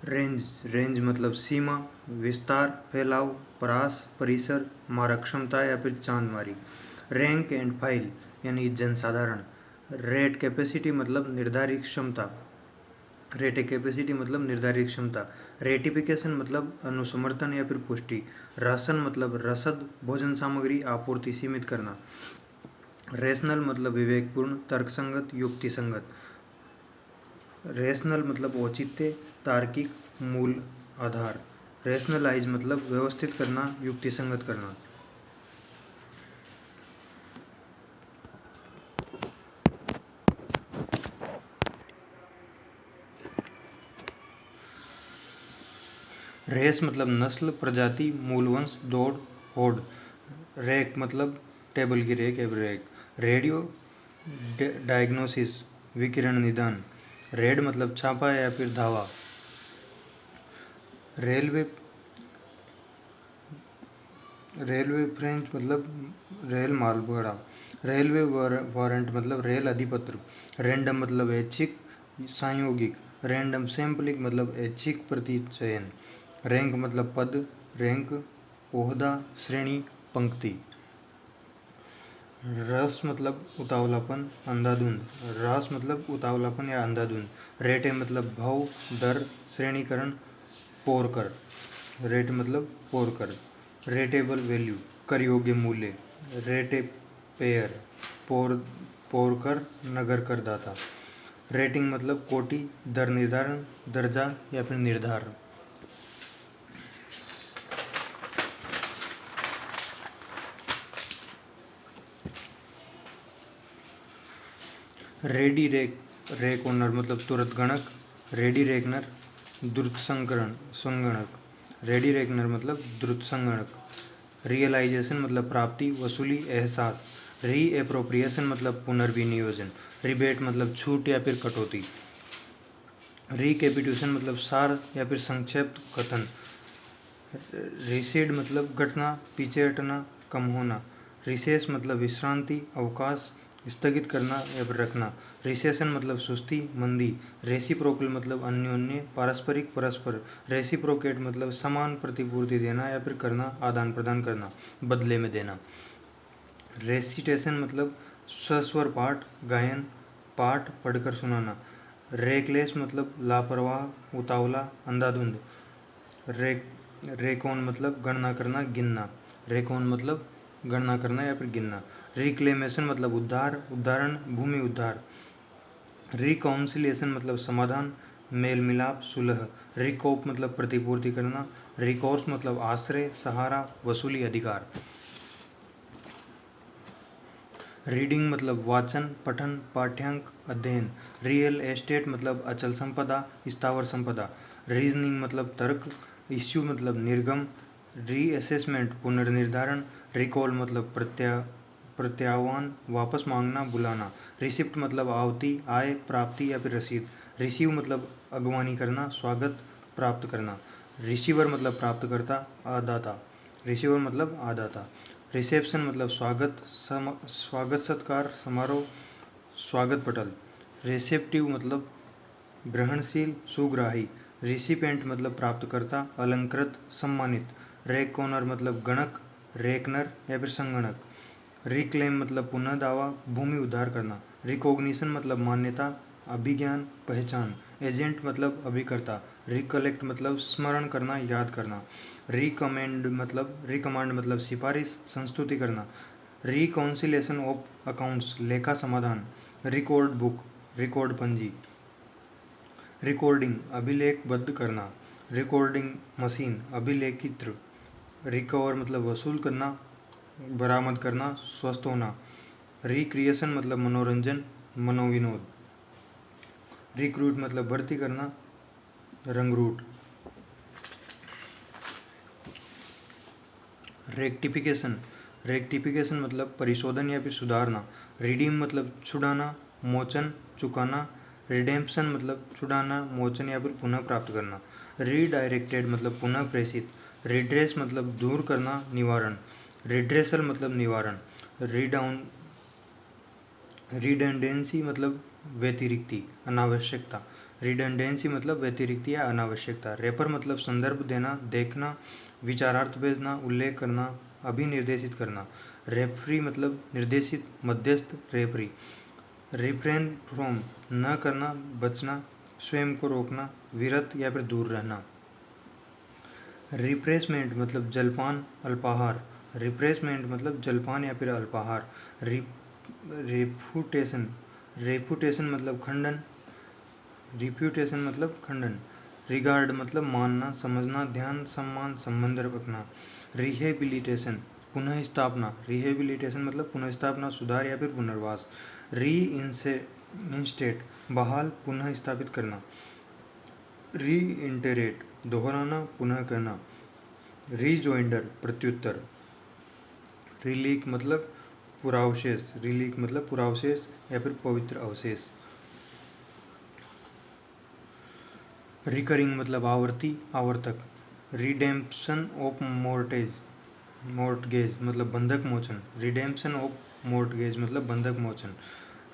Range range मतलब सीमा, विस्तार, फैलाव, परास, परिसर, मारक क्षमता या फिर चांदमारी। रैंक एंड फाइल यानी जनसाधारण। रेट कैपेसिटी मतलब निर्धारित क्षमता। रेटिफिकेशन मतलब अनुसमर्थन या फिर पुष्टि। राशन मतलब रसद, भोजन सामग्री आपूर्ति सीमित करना। रेशनल मतलब विवेकपूर्ण, तर्कसंगत, युक्तिसंगत। रेशनल मतलब औचित्य, तार्किक, मूल, आधार। रेशनलाइज मतलब व्यवस्थित करना, युक्तिसंगत करना। रेस मतलब नस्ल, प्रजाति, मूलवंश, दौड़, होड़। रैक मतलब टेबल की रैक या रैक। रेडियो डायग्नोसिस विकिरण निदान। रेड मतलब छापा या फिर धावा। रेलवे फ्रेंच मतलब रेल मालगाड़ा। रेलवे वारंट मतलब रेल अधिपत्र। रैंडम मतलब ऐच्छिक, संयोगिक। रैंडम सैम्पलिंग मतलब ऐच्छिक प्रतिचयन। रैंक मतलब पद, रैंक, ओहदा, श्रेणी, पंक्ति। रस मतलब उतावलापन, अंधाधुंध। रस मतलब उतावलापन या अंधाधुंध। रेटे मतलब भाव, दर, श्रेणीकरण, पौर कर। रेट मतलब पौर कर। रेटेबल वैल्यू कर योग्य मूल्य। रेटे पेयर पौर कर, नगर करदाता। रेटिंग मतलब कोटि, दर निर्धारण, दर्जा या फिर निर्धारण। रेडी रेक ओनर मतलब तुरंत गणक। रेडी रेकनर द्रुत संगणक। रेडी रेकनर मतलब द्रुत संगणक। रियलाइजेशन मतलब प्राप्ति, वसूली, एहसास। री एप्रोप्रिएशन मतलब पुनर्विनियोजन। रिबेट मतलब छूट या फिर कटौती। रिकैपिटुलेशन मतलब सार या फिर संक्षिप्त कथन। रिसेड मतलब घटना, पीछे हटना, कम होना। रिसेस मतलब विश्रांति, अवकाश, स्थगित करना या फिर रखना। रिसेशन मतलब सुस्ती, मंदी। रेसिप्रोकल मतलब अन्योन्य, पारस्परिक, परस्पर। रेसिप्रोकेट मतलब समान प्रतिपूर्ति देना या फिर करना, आदान प्रदान करना, बदले में देना। रेसिटेशन मतलब सस्वर पाठ, गायन, पाठ पढ़कर सुनाना। रेकलेस मतलब लापरवाह, उतावला, अंधाधुंध। रेकॉन मतलब गणना करना, गिनना। रेकॉन मतलब गणना करना या फिर गिनना। रिक्लेमेशन मतलब उद्धार, उदाहरण, भूमि उद्धार। रिकाउंसिलेशन मतलब समाधान, मेल मिलाप, सुलह। रिकॉप मतलब प्रतिपूर्ति करना। रिकोर्स मतलब आश्रय, सहारा, वसूली, अधिकार। रीडिंग मतलब वाचन, पठन, पाठ्यांक, अध्ययन। रियल एस्टेट मतलब अचल संपदा, स्थावर संपदा। रीजनिंग मतलब तर्क। इश्यू मतलब निर्गम। रीअसेसमेंट पुनर्निर्धारण। रिकॉल मतलब प्रत्याह्वान, वापस मांगना, बुलाना। रिसिप्ट मतलब आवती, आय, प्राप्ति या फिर रसीद। रिसीव मतलब अगवानी करना, स्वागत, प्राप्त करना। रिसीवर मतलब प्राप्तकर्ता, आदाता। रिसीवर मतलब आदाता। रिसेप्शन मतलब स्वागत सत्कार, समारोह, स्वागत पटल। रिसेप्टिव मतलब ग्रहणशील, सुग्राही। रिसिपेंट मतलब प्राप्तकर्ता, अलंकृत, सम्मानित। रेक ऑनर मतलब गणक, रेकनर या फिर संगणक। रिक्लेम मतलब पुनः दावा, भूमि उद्धार करना। रिकॉग्निशन मतलब मान्यता, अभिज्ञान, पहचान। एजेंट मतलब अभिकर्ता। रिकलेक्ट मतलब स्मरण करना, याद करना। रिकमेंड मतलब सिफारिश, संस्तुति करना। रिकाउंसिलेशन ऑफ अकाउंट्स लेखा समाधान। रिकॉर्ड बुक रिकॉर्ड पंजी। रिकॉर्डिंग अभिलेखबद्ध करना। Recording machine अभिलेखित्र। रिकवर मतलब वसूल करना, बरामद करना, स्वस्थ होना। रिक्रिएशन मतलब मनोरंजन, मनोविनोद। रिक्रूट मतलब भर्ती करना, रंगरूट। रेक्टिफिकेशन मतलब परिशोधन या फिर सुधारना। रिडीम मतलब छुड़ाना, मोचन, चुकाना। रिडेम्पशन मतलब छुड़ाना, मोचन या फिर पुनः प्राप्त करना। रीडायरेक्टेड मतलब पुनः प्रेषित। रिड्रेस मतलब दूर करना, निवारण। रिड्रेसल मतलब निवारण। रिडंडेंसी मतलब व्यतिरिक्ति, अनावश्यकता। रिडंडेंसी मतलब व्यतिरिक्त या अनावश्यकता। रेफर मतलब संदर्भ देना, देखना, विचारार्थ भेजना, उल्लेख करना, अभिनिर्देशित करना। रेफरी मतलब निर्देशित, मध्यस्थ, रेफरी। रिफ्रेन फ्रॉम न करना, बचना, स्वयं को रोकना, विरत या फिर दूर रहना। रिफ्रेशमेंट मतलब जलपान, अल्पाहार। रिफ्रेशमेंट मतलब जलपान या फिर अल्पाहार। रेफ्यूटेशन रेफ्यूटेशन मतलब खंडन। रिफ्यूटेशन मतलब खंडन। रिगार्ड मतलब मानना, समझना, ध्यान, सम्मान, संबंध रखना। रिहेबिलिटेशन पुनः स्थापना। रिहेबिलिटेशन मतलब पुनः स्थापना, सुधार या फिर पुनर्वास। री इंस्टेट बहाल, पुनः स्थापित करना। री इंटरेट दोहराना, पुनः कहना। रीजॉइंडर प्रत्युत्तर। रिलीक मतलब पुरावशेष। रिलीक मतलब पुरावशेष या फिर पवित्र अवशेष। रिकरिंग मतलब आवर्ती, आवर्तक। रिडेम्पशन ऑफ मोर्टगेज मतलब बंधक मोचन। रिडेम्पशन ऑफ मोर्टगेज मतलब बंधक मोचन।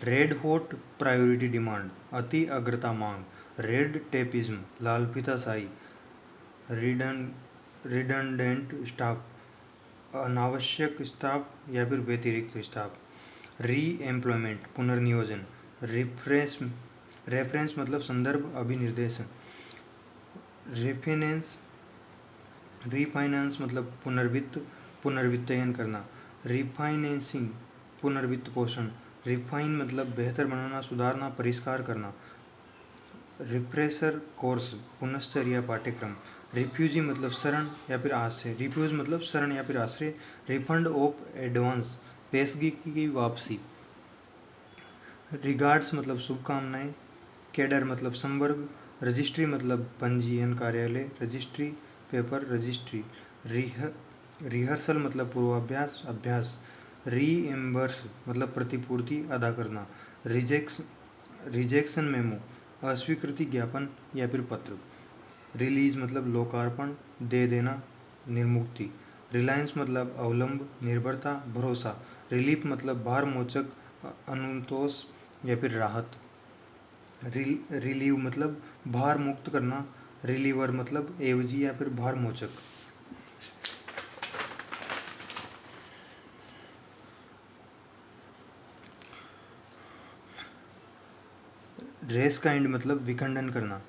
रेड हॉट प्रायोरिटी डिमांड अति अग्रता मांग। रेड टेपिज्म लाल फीताशाही। रिडंडेंट स्टाफ अनावश्यक स्टाफ या फिर व्यतिरिक्त स्टाफ। री एम्प्लॉयमेंट पुनर्नियोजन। रेफरेंस मतलब संदर्भ, अभिनिर्देशन। रीफाइनेंस मतलब पुनर्वित्तयन करना। रिफाइनेंसिंग पुनर्वित्त पोषण। रिफाइन मतलब बेहतर बनाना, सुधारना, परिष्कार करना। रिफ्रेशर कोर्स पुनश्चर्या पाठ्यक्रम। रिफ्यूजी मतलब शरण या फिर आश्रय। रिफ्यूज मतलब शरण या फिर आश्रय। रिफंड ऑफ एडवांस पेशगी की वापसी। रिगार्ड्स मतलब शुभकामनाएं। कैडर मतलब संवर्ग। रजिस्ट्री मतलब पंजीयन कार्यालय, रजिस्ट्री पेपर, रजिस्ट्री। रिहर्सल मतलब पूर्वाभ्यास, अभ्यास। रीएम्बर्स मतलब प्रतिपूर्ति, अदा करना। रिजेक्शन मेमो अस्वीकृति ज्ञापन या फिर पत्र। रिलीज मतलब लोकार्पण, दे देना, निर्मुक्ति। रिलायंस मतलब अवलंब, निर्भरता, भरोसा। रिलीफ मतलब भार मोचक, अनुतोष या फिर राहत। रिलीव मतलब भार मुक्त करना। रिलीवर मतलब एवजी या फिर भार मोचक। रेस काइंड मतलब विखंडन करना।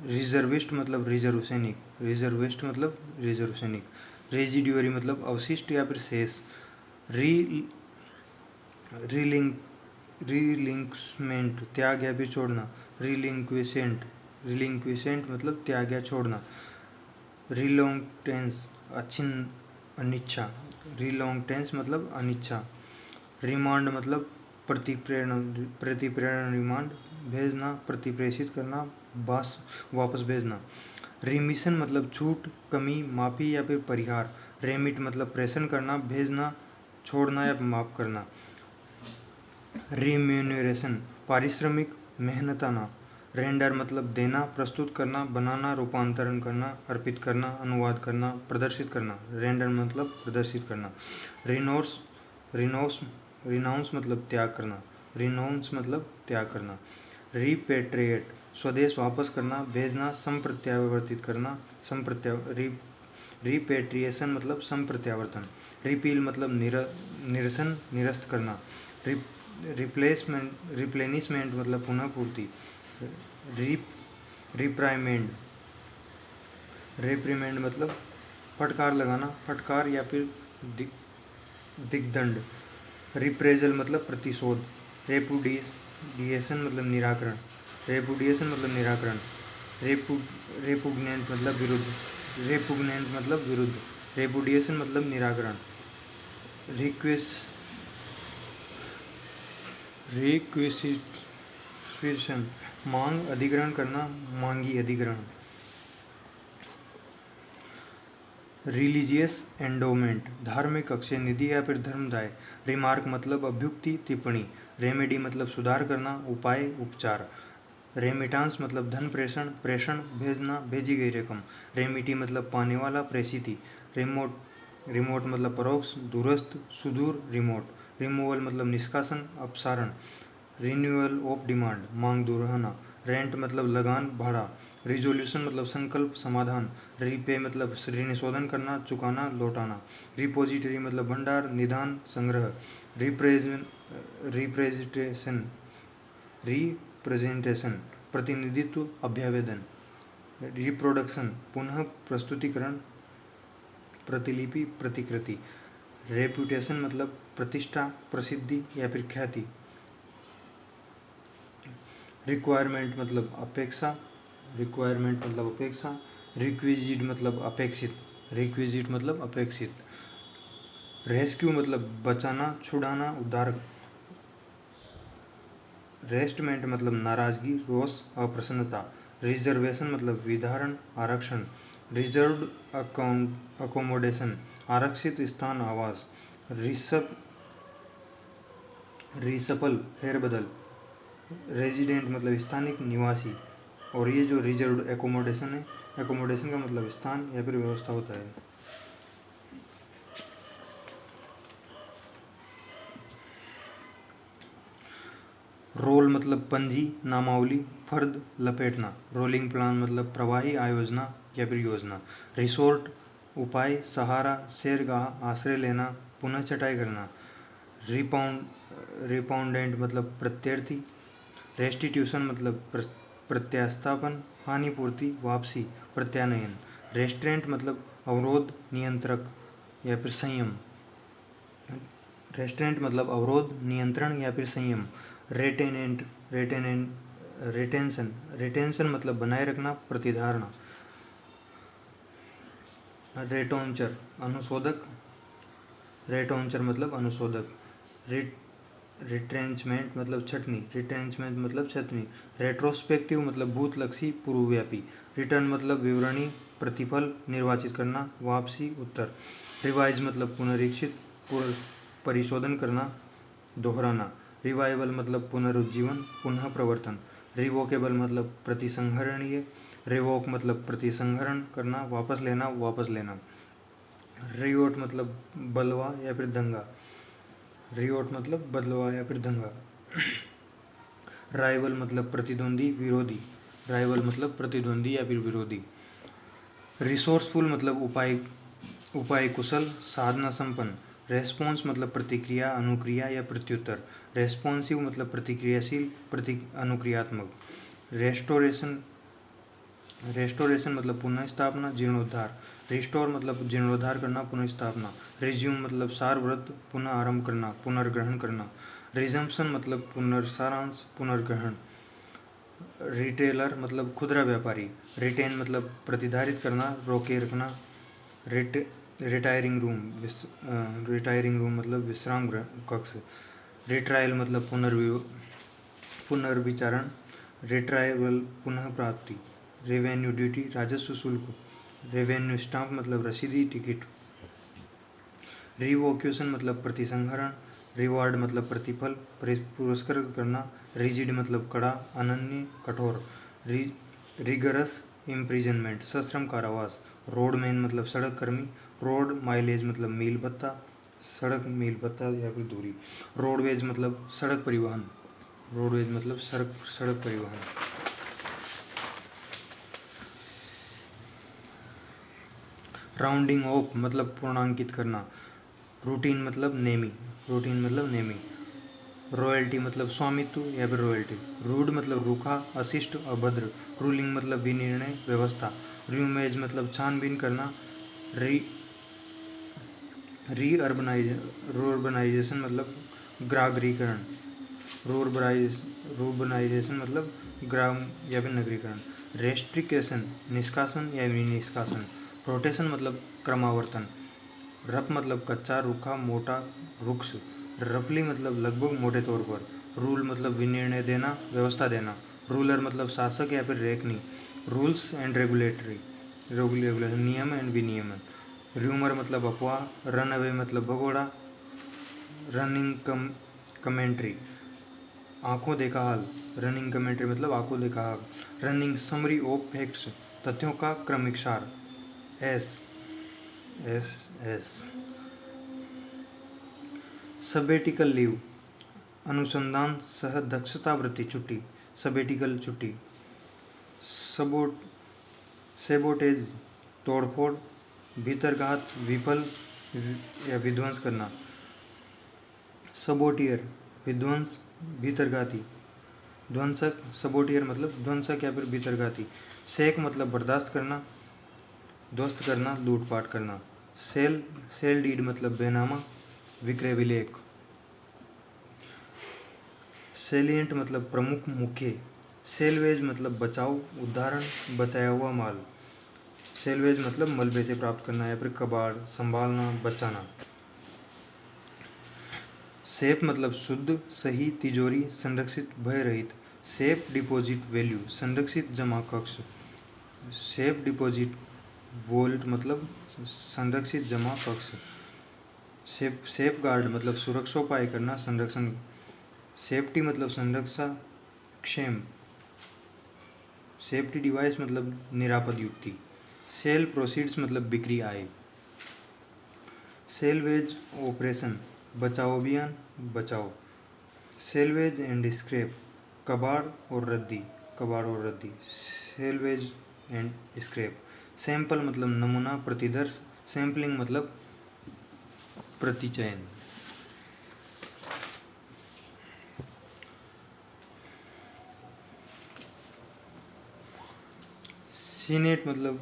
रिजर्विस्ट मतलब रिजर्व सैनिक। रिजर्विस्ट मतलब रिजर्व सैनिक। रेजिड्यूरी मतलब अवशिष्ट या फिर शेष। रिलिंक्समेंट त्याग या फिर छोड़ना। रिलिंक्विसेंट मतलब त्याग या छोड़ना। रिलोंगटेंस अच्छिन्न, अनिच्छा। रिलोंगटेंस मतलब अनिच्छा। रिमांड मतलब प्रतिप्रेरण रिमांड भेजना, प्रतिप्रेषित करना, वापस भेजना। रिमिशन मतलब छूट, कमी, माफ़ी या फिर परिहार। रेमिट मतलब प्रेषण करना, भेजना, छोड़ना या माफ़ करना। रिम्यूनरेशन पारिश्रमिक, मेहनताना। रेंडर मतलब देना, प्रस्तुत करना, बनाना, रूपांतरण करना, अर्पित करना, अनुवाद करना, प्रदर्शित करना। रेंडर मतलब प्रदर्शित करना। रिनाउंस मतलब त्याग करना। रिनाउंस मतलब त्याग करना। रिपेट्रिएट स्वदेश वापस करना, भेजना, संप्रत्यावर्तित करना। रिपेट्रिएशन मतलब संप्रत्यावर्तन। रिपील मतलब निरसन, निरस्त करना। रिप्लेनिशमेंट मतलब पुनः पूर्ति। रिप्राइमेंड मतलब फटकार लगाना, फटकार या फिर दिग्दंड। रिप्रेजल मतलब प्रतिशोध। रेपुडिएशन मतलब निराकरण। रेपुडिएशन मतलब निराकरण। रेपुग्नेंट मतलब विरुद्ध। रेपुग्नेंट मतलब विरुद्ध। रेपुडिएशन मतलब निराकरण। रिक्विजिशन मांग, अधिग्रहण करना, मांगी अधिग्रहण। रिलीजियस एंडोमेंट धार्मिक अक्षय निधि या फिर धर्मदाय। रिमार्क मतलब अभ्युक्ति, टिप्पणी। रेमेडी मतलब सुधार करना, उपाय, उपचार। रेमिटांस मतलब धन प्रेषण, प्रेषण, भेजना, भेजी गई रकम। रेमिटी मतलब पाने वाला, प्रेषिती। रिमोट मतलब परोक्ष, दूरस्थ, सुदूर, रिमोट। रिमूवल मतलब निष्कासन, अपसारण। रिन्यूअल ऑफ डिमांड मांग दोहराना। रेंट मतलब लगान भाड़ा, रिजोल्यूशन मतलब संकल्प समाधान, रीपे मतलब ऋण शोधन करना चुकाना लौटाना, रिपोजिटरी मतलब भंडार निधान संग्रह, रिप्रेजेंटेशन रिप्रेजेंटेशन प्रतिनिधित्व अभ्यावेदन, रिप्रोडक्शन पुनः प्रस्तुतिकरण प्रतिलिपि प्रतिकृति, रेपुटेशन मतलब प्रतिष्ठा प्रसिद्धि या फिर ख्याति, रिक्वायरमेंट मतलब अपेक्षा, रिक्विजिट मतलब अपेक्षित, रेस्क्यू मतलब बचाना छुड़ाना उद्धार, रेस्टमेंट मतलब नाराजगी रोष अप्रसन्नता, रिजर्वेशन मतलब विधारण आरक्षण, रिजर्व्ड अकोमोडेशन आरक्षित स्थान आवास, रिसपल फेरबदल, रेजिडेंट मतलब स्थानिक निवासी। और ये जो रिजर्व्ड एकोमोडेशन है, एकोमोडेशन का मतलब स्थान या फिर व्यवस्था होता है। रोल मतलब पंजी नामावली फर्द लपेटना, रोलिंग प्लान मतलब प्रवाही आयोजना या फिर योजना, रिसोर्ट उपाय सहारा सैरगाह आश्रय लेना पुनः चटाई करना, रिपाउंडेंट मतलब प्रत्यर्थी, रेस्टिट्यूशन मतलब प्रत्यास्थापन हानिपूर्ति वापसी प्रत्यानयन, रेस्ट्रेंट मतलब अवरोध नियंत्रक या फिर संयम, रेस्ट्रेंट मतलब अवरोध नियंत्रण या फिर संयम, रिटेंशन मतलब बनाए रखना प्रतिधारणा, रेटोंचर मतलब अनुशोधक, रिट्रेंचमेंट मतलब छटनी, रेट्रोस्पेक्टिव मतलब भूतलक्षी पूर्वव्यापी, रिटर्न मतलब विवरणी प्रतिफल निर्वाचित करना वापसी उत्तर, रिवाइज मतलब पुनरीक्षित परिशोधन करना दोहराना, रिवाइवल मतलब पुनरुज्जीवन पुनः प्रवर्तन, रिवोकेबल मतलब प्रतिसंहरणीय, रिवोक मतलब प्रतिसंहरण करना वापस लेना, रिओट मतलब बलवा या फिर दंगा, राइवल मतलब प्रतिद्वंदी या फिर विरोधी, रिसोर्सफुल मतलब उपाय कुशल साधना संपन्न, रेस्पॉन्स मतलब प्रतिक्रिया अनुक्रिया या प्रत्युत्तर, रेस्पॉन्सिव मतलब प्रतिक्रियाशील अनुक्रियात्मक, रेस्टोरेशन मतलब पुनः स्थापना जीर्णोद्धार, रिस्टोर मतलब जीर्णोद्धार करना पुनः स्थापना, रिज्यूम मतलब सारवृद्ध पुनः आरंभ करना पुनर्ग्रहण करना, रिजम्पशन मतलब पुनर्सारांश पुनर्ग्रहण, रिटेलर मतलब खुदरा व्यापारी, रिटेन मतलब प्रतिधारित करना रोके रखना, रिटायरिंग रूम मतलब विश्राम कक्ष, रिट्रायल मतलब पुनर्विचारण, रिट्रायबल पुनः प्राप्ति, रेवेन्यू ड्यूटी राजस्व शुल्क, रेवेन्यू स्टाम्प मतलब रसीदी टिकट, रिवोक्यूशन मतलब प्रतिसंहरण, रिवार्ड मतलब प्रतिफल पुरस्कार करना, रिजिड मतलब कड़ा अनन्य कठोर, रिगरस इम्प्रिजनमेंट सश्रम कारावास, रोडमैन मतलब सड़क कर्मी, रोड माइलेज मतलब मील भत्ता या फिर दूरी, रोडवेज मतलब सड़क परिवहन, राउंडिंग ऑफ मतलब पूर्णांकित करना, रूटीन मतलब नेमी, रॉयल्टी मतलब स्वामित्व या फिर रॉयल्टी, रूड मतलब रूखा अशिष्ट अभद्र, रूलिंग मतलब विनिर्णय व्यवस्था, र्यूमेज मतलब छानबीन करना, रूर्बनाइजेशन मतलब ग्रामीणीकरण, रूर्बनाइजेशन मतलब ग्राम या फिर नगरीकरण, रेस्ट्रिकेशन निष्कासन या निष्कासन, रोटेशन मतलब क्रमावर्तन, रफ मतलब कच्चा रूखा मोटा रुक्ष, रफली मतलब लगभग मोटे तौर पर, रूल मतलब विनिर्णय देना व्यवस्था देना, रूलर मतलब शासक या फिर रेखनी, रूल्स एंड रेगुलेशन नियम एंड विनियमन, र्यूमर मतलब अफवाह, रन अवे मतलब भगोड़ा, रनिंग कमेंट्री आंखों देखा हाल, रनिंग कमेंट्री मतलब आंखों देखा हाल, रनिंग समरी ऑफ फैक्ट्स तथ्यों का क्रमिक सार, एस सबेटिकल लीव अनुसंधान सह दक्षता वृत्ति छुट्टी, सबेटिकल छुट्टी, सबोट सेबोटेज तोड़फोड़, भीतरघात विफल या विध्वंस करना। सबोटियर विध्वंस भीतरघाती, ध्वंसक सबोटियर मतलब ध्वंसक या फिर भीतरघाती। सेक मतलब बर्दाश्त करना, ध्वस्त करना, लूटपाट करना। सेल डीड मतलब बेनामा, विक्रय विलेख। सेलिएंट मतलब प्रमुख, मुख्य। सेलवेज मतलब बचाव, उदाहरण बचाया हुआ माल। सेलवेज मतलब मलबे से प्राप्त करना या फिर कबाड़, संभालना, बचाना। सेफ मतलब शुद्ध, सही, तिजोरी, संरक्षित, भय रहित। सेफ डिपॉजिट वैल्यू, संरक्षित जमा कक्ष। सेफ डिपॉजिट वोल्ट मतलब संरक्षित जमा कक्ष। सेफ गार्ड मतलब सुरक्षोपाय करना, संरक्षण। सेफ्टी मतलब संरक्षा, क्षेम। सेफ्टी डिवाइस मतलब निरापद युक्ति। सेल प्रोसीड्स मतलब बिक्री आय। सेलवेज ऑपरेशन बचाव अभियान, बचाव। सेलवेज एंड स्क्रैप कबाड़ और रद्दी, कबाड़ और रद्दी। सेलवेज एंड स्क्रैप। सैंपल मतलब नमूना, प्रतिदर्श। सैम्पलिंग मतलब प्रतिचयन। सीनेट मतलब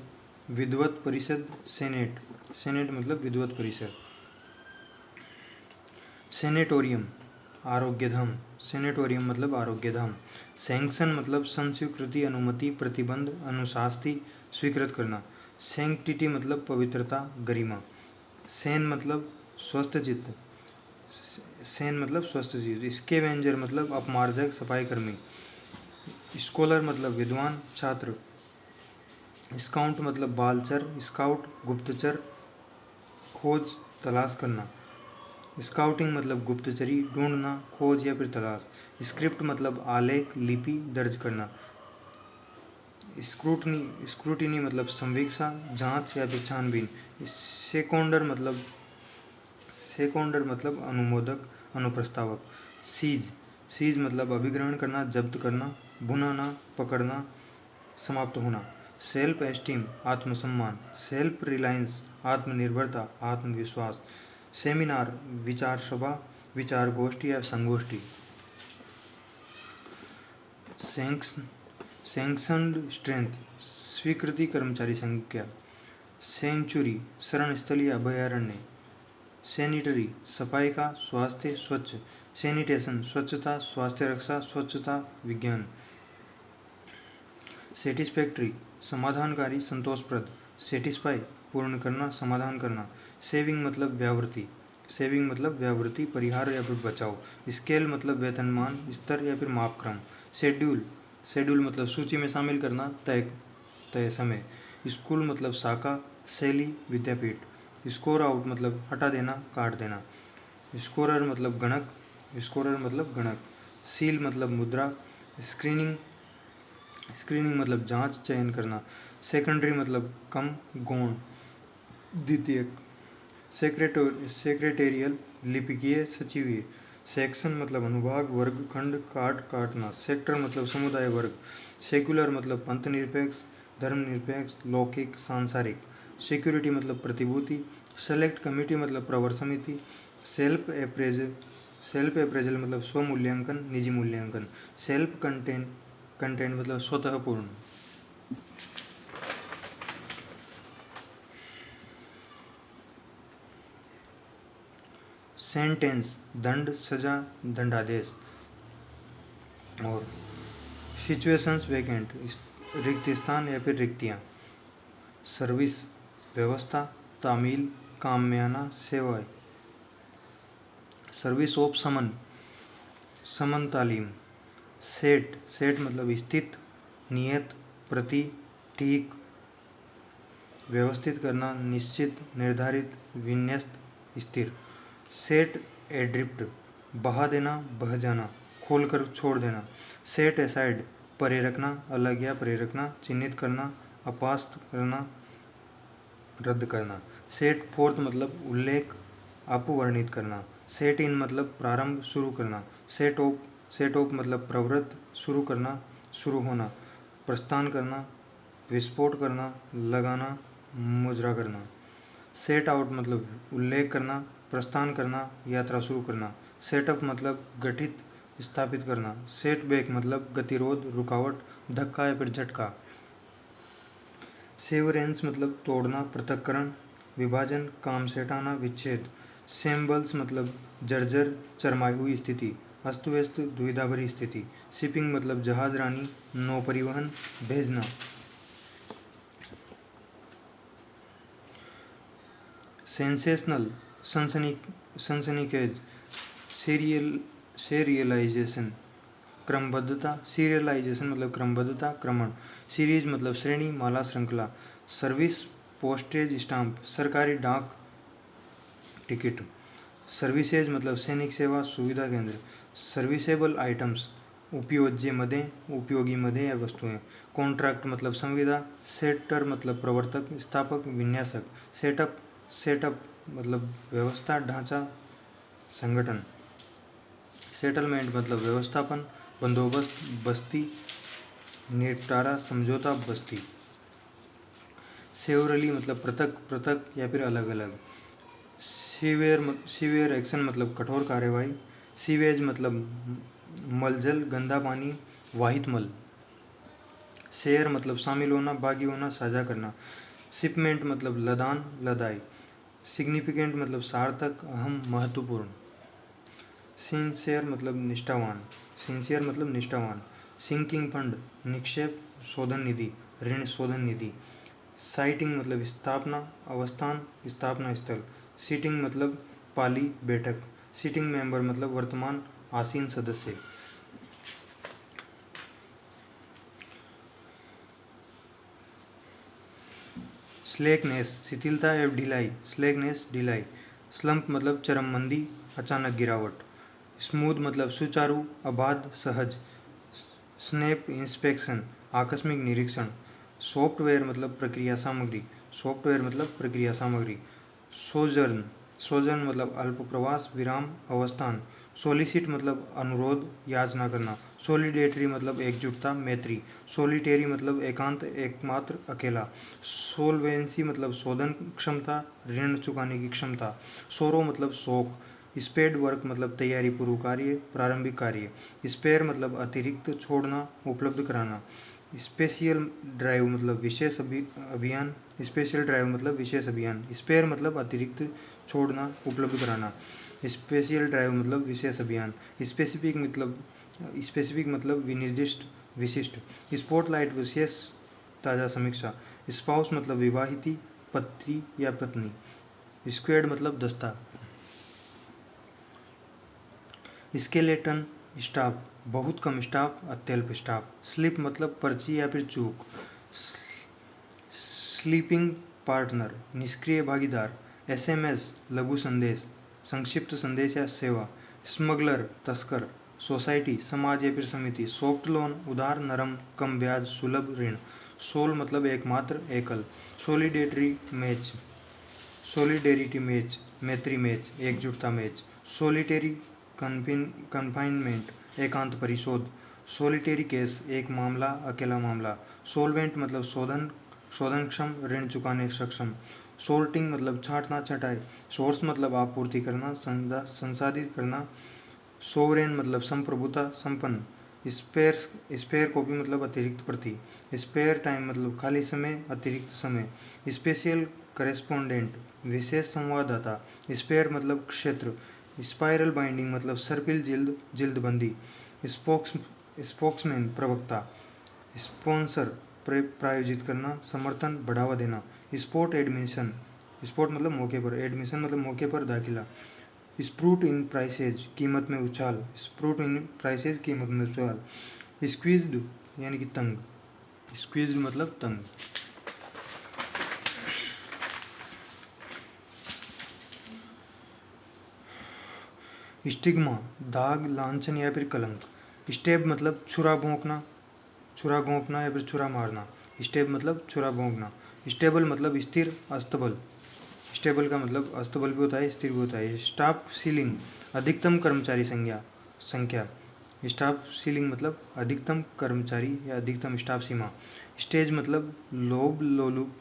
विद्वत परिषद, सेनेट। सेनेट मतलब विद्वत परिषद। सेनेटोरियम आरोग्यधाम, सेनेटोरियम मतलब आरोग्यधाम। सैंक्शन मतलब संस्वीकृति, अनुमति, प्रतिबंध, अनुशास्ति, स्वीकृत करना। सैंक्टिटी मतलब पवित्रता, गरिमा। सेन मतलब स्वस्थ चित्त, सेन मतलब स्वस्थ चित्त। स्केवेंजर मतलब अपमार्जक, सफाई कर्मी। स्कॉलर मतलब विद्वान, छात्र। स्काउट मतलब बालचर, स्काउट गुप्तचर, खोज, तलाश करना। स्काउटिंग मतलब गुप्तचरी, ढूंढना, खोज या फिर तलाश। स्क्रिप्ट मतलब आलेख, लिपि, दर्ज करना। स्क्रूटिनी मतलब संवीक्षा, जांच या फिर छानबीन। सेकोंडर मतलब अनुमोदक, अनुप्रस्तावक। सीज मतलब अभिग्रहण करना, जब्त करना, भुनाना, पकड़ना, समाप्त होना। सेल्फ एस्टीम आत्मसम्मान। सेल्फ रिलायंस आत्मनिर्भरता, आत्मविश्वास। सेमिनार विचार सभा, विचार गोष्ठी या संगोष्ठी। सैंक्शनड स्ट्रेंथ स्वीकृति, कर्मचारी संख्या। सेंचुरी शरण स्थल या अभयारण्य। सैनिटरी सफाई का, स्वास्थ्य, स्वच्छ। सैनिटेशन स्वच्छता, स्वास्थ्य रक्षा, स्वच्छता, विज्ञान। सेटिस्फैक्ट्री समाधानकारी, संतोषप्रद। सेटिस्फाई पूर्ण करना, समाधान करना। सेविंग मतलब व्यावृत्ति, सेविंग मतलब व्यावृत्ति, परिहार या फिर बचाव। स्केल मतलब वेतनमान, स्तर या फिर मापक्रम। शेड्यूल मतलब सूची में शामिल करना, तय समय। स्कूल मतलब शाखा, शैली, विद्यापीठ। स्कोर आउट मतलब हटा देना, काट देना। स्कोरर मतलब गणक। सील मतलब मुद्रा। स्क्रीनिंग मतलब जांच, चयन करना। सेकेंडरी मतलब कम, गौण, द्वितीयक। सेक्रेटेरियल लिपिकीय, सचिवीय। सेक्शन मतलब अनुभाग, वर्ग, खंड, काटना। सेक्टर मतलब समुदाय, वर्ग। सेक्युलर मतलब पंथ निरपेक्ष, धर्मनिरपेक्ष, लौकिक, सांसारिक। सिक्योरिटी मतलब प्रतिभूति। सेलेक्ट कमेटी मतलब प्रवर समिति। सेल्फ अप्रेजल मतलब स्वमूल्यांकन, निजी मूल्यांकन। सेल्फ कंटेंट मतलब स्वतःपूर्ण। सेंटेंस दंड, सजा, दंडादेश। और सिचुएशंस वैकेंट रिक्त स्थान या फिर रिक्तियाँ। सर्विस व्यवस्था, तामील, काम में आना, सेवाएं। सर्विस ऑफ समन तालीम। सेट मतलब स्थित, नियत, प्रति, ठीक, व्यवस्थित करना, निश्चित, निर्धारित, विन्यस्त, स्थिर। सेट एड्रिफ्ट बहा देना, बह जाना, खोलकर छोड़ देना। सेट एसाइड परे रखना, अलग या परे रखना, चिन्हित करना, अपास्त करना, रद्द करना। सेट फोर्थ मतलब उल्लेख, अपवर्णित करना। सेट इन मतलब प्रारंभ, शुरू करना। सेट ऑफ मतलब प्रवृत्त, शुरू करना, शुरू होना। प्रस्थान करना, विस्फोट करना, लगाना, मुजरा करना। सेट आउट मतलब उल्लेख करना, प्रस्थान करना, यात्रा शुरू करना। सेटअप मतलब गठित स्थापित करना। सेट बैक मतलब गतिरोध, रुकावट, धक्का या फिर झटका। सेवरेंस मतलब तोड़ना, पृथक्करण, विभाजन, काम से हटाना, विच्छेद। सेम्बल्स मतलब जर्जर, चरमाई हुई स्थिति, अस्त व्यस्त, दुविधा भरी स्थिति। शिपिंग मतलब जहाज रानी, नौ परिवहन, भेजना। सेंसेशनल सनसनीखेज, सीरियलाइजेशन, क्रमबद्धता। सीरियलाइजेशन मतलब क्रमबद्धता, क्रमण। सीरीज मतलब श्रेणी, माला, श्रृंखला। सर्विस पोस्टेज स्टाम्प, सरकारी डाक टिकट। सर्विसेज मतलब सैनिक सेवा, सुविधा केंद्र। सर्विसेबल आइटम्स, उपयोज्य उपयोगी मदें या वस्तुएं। कॉन्ट्रैक्ट मतलब संविदा। सेटर मतलब प्रवर्तक, स्थापक, विन्यासक। सेटअप मतलब व्यवस्था, ढांचा, संगठन। सेटलमेंट मतलब व्यवस्थापन, बंदोबस्त, बस्ती, निपटारा, समझौता, बस्ती। सेवरली मतलब पृथक या फिर अलग अलग। सीवियर एक्शन मतलब कठोर कार्यवाही। सीवेज मतलब मलजल, गंदा पानी, वाहित मल। शेयर मतलब शामिल होना, भागी होना, साझा करना। शिपमेंट मतलब लदान, लदाई। सिग्निफिकेंट मतलब सार्थक, अहम, महत्वपूर्ण। सिंसियर मतलब निष्ठावान। सिंकिंग फंड, निक्षेप, शोधन निधि, ऋण शोधन निधि। साइटिंग मतलब स्थापना, अवस्थान, स्थापना स्थल। सीटिंग मतलब पाली, बैठक। सीटिंग मेंबर मतलब वर्तमान आसीन सदस्य। स्लेकनेस, शिथिलता या ढिलाई। स्लेकनेस, ढिलाई। स्लंप मतलब चरम मंदी, अचानक गिरावट। स्मूथ मतलब सुचारू, अबाध, सहज। स्नैप इंस्पेक्शन, आकस्मिक निरीक्षण। सॉफ्टवेयर मतलब प्रक्रिया सामग्री। सोजर्न मतलब अल्प प्रवास, विराम, अवस्थान। सोलिसिट मतलब अनुरोध, याचना करना। सोलिडेटरी मतलब एकजुटता, मैत्री। सोलिटेरी मतलब एकांत, एकमात्र, अकेला। सोलवेंसी मतलब शोधन क्षमता, ऋण चुकाने की क्षमता। सोरो मतलब शोक। स्पेड वर्क मतलब तैयारी पूर्व कार्य, प्रारंभिक कार्य। स्पेयर मतलब अतिरिक्त, छोड़ना, उपलब्ध कराना। स्पेशल ड्राइव मतलब विशेष अभियान। स्पेयर मतलब अतिरिक्त, छोड़ना, उपलब्ध कराना। स्पेशल ड्राइव मतलब विशेष अभियान। स्पेसिफिक मतलब विनिर्दिष्ट, विशिष्ट। स्पॉटलाइट विशेष ताज़ा समीक्षा। स्पाउस मतलब विवाहिती, पति या पत्नी। स्क्वेड मतलब दस्ता। स्केलेटन स्टाफ, बहुत कम स्टाफ, अत्यल्प स्टाफ। स्लिप मतलब पर्ची या फिर चूक। स्लीपिंग पार्टनर, निष्क्रिय भागीदार। एसएमएस, लघु संदेश, संक्षिप्त संदेश या सेवा। स्मगलर, तस्कर। सोसाइटी, समाज या फिर समिति। सॉफ्ट लोन, उदार, नरम, कम ब्याज, सुलभ ऋण। सोल मतलब एकमात्र, एकल। सोलिडेरिटी मैच, मैत्री मैच, एकजुटता मैच। सोलिटेरी कन्फाइनमेंट, एकांत परिशोध। सोलिटेरी केस, एक मामला, अकेला मामला। सोलवेंट मतलब शोधनक्षम, ऋण चुकाने सक्षम। सोर्टिंग मतलब छांटना, छटाई। सोर्स मतलब आपूर्ति करना, संसाधित करना। सोवरेन मतलब संप्रभुता, संपन्न। स्पेयर कॉपी मतलब अतिरिक्त प्रति। स्पेयर टाइम मतलब खाली समय, अतिरिक्त समय। स्पेशल करेस्पोंडेंट, विशेष संवाददाता। स्पेयर मतलब क्षेत्र। स्पाइरल बाइंडिंग मतलब सर्पिल जिल्द, जिल्दबंदी। स्पोक्समैन, प्रवक्ता। स्पॉन्सर, प्रायोजित करना, समर्थन, बढ़ावा देना। स्पोर्ट एडमिशन, स्पोर्ट मतलब मौके पर, एडमिशन मतलब मौके पर दाखिला। स्प्रूट इन प्राइसेज, कीमत में उछाल। स्क्वीज्ड यानी कि तंग। स्क्वीज्ड मतलब तंग। स्टिग्मा, दाग, लांछन या फिर कलंक। स्टेब मतलब छुरा घोंपना या फिर छुरा मारना। स्टेब मतलब छुरा भोंकना। स्टेबल मतलब स्थिर, अस्तबल। स्टेबल का मतलब अस्तबल भी होता है, स्थिर भी होता है। स्टाफ सीलिंग, अधिकतम कर्मचारी संख्या। स्टाफ सीलिंग मतलब अधिकतम कर्मचारी या अधिकतम स्टाफ सीमा। स्टेज मतलब लोभ लोलुप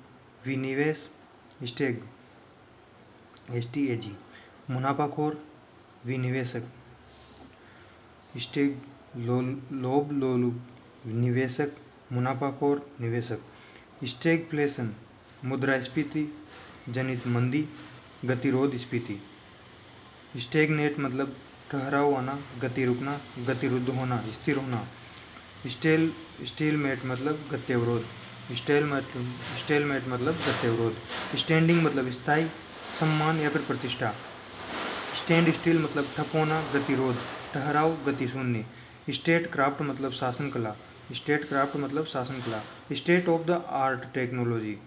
विनिवेश स्टेग STAG। मुनाफाखोर विनिवेशक स्टेग लोभ लोलुप निवेशक मुनाफाखोर निवेशक। स्टेगफ्लेशन मुद्रास्फीति जनित मंदी गतिरोध स्फीति। स्टेगनेट मतलब ठहराव आना गति रुकना गतिरुद्ध होना स्थिर होना। स्टेलमेट मतलब गत्यवरोध स्टेलमेट मतलब गत्यवरोध। स्टैंडिंग मतलब स्थायी सम्मान या फिर प्रतिष्ठा। स्टैंड स्टिल मतलब ठप होना गतिरोध ठहराव गति शून्य। स्टेट क्राफ्ट मतलब शासन कला स्टेट क्राफ्ट मतलब शासन कला। State of the art technology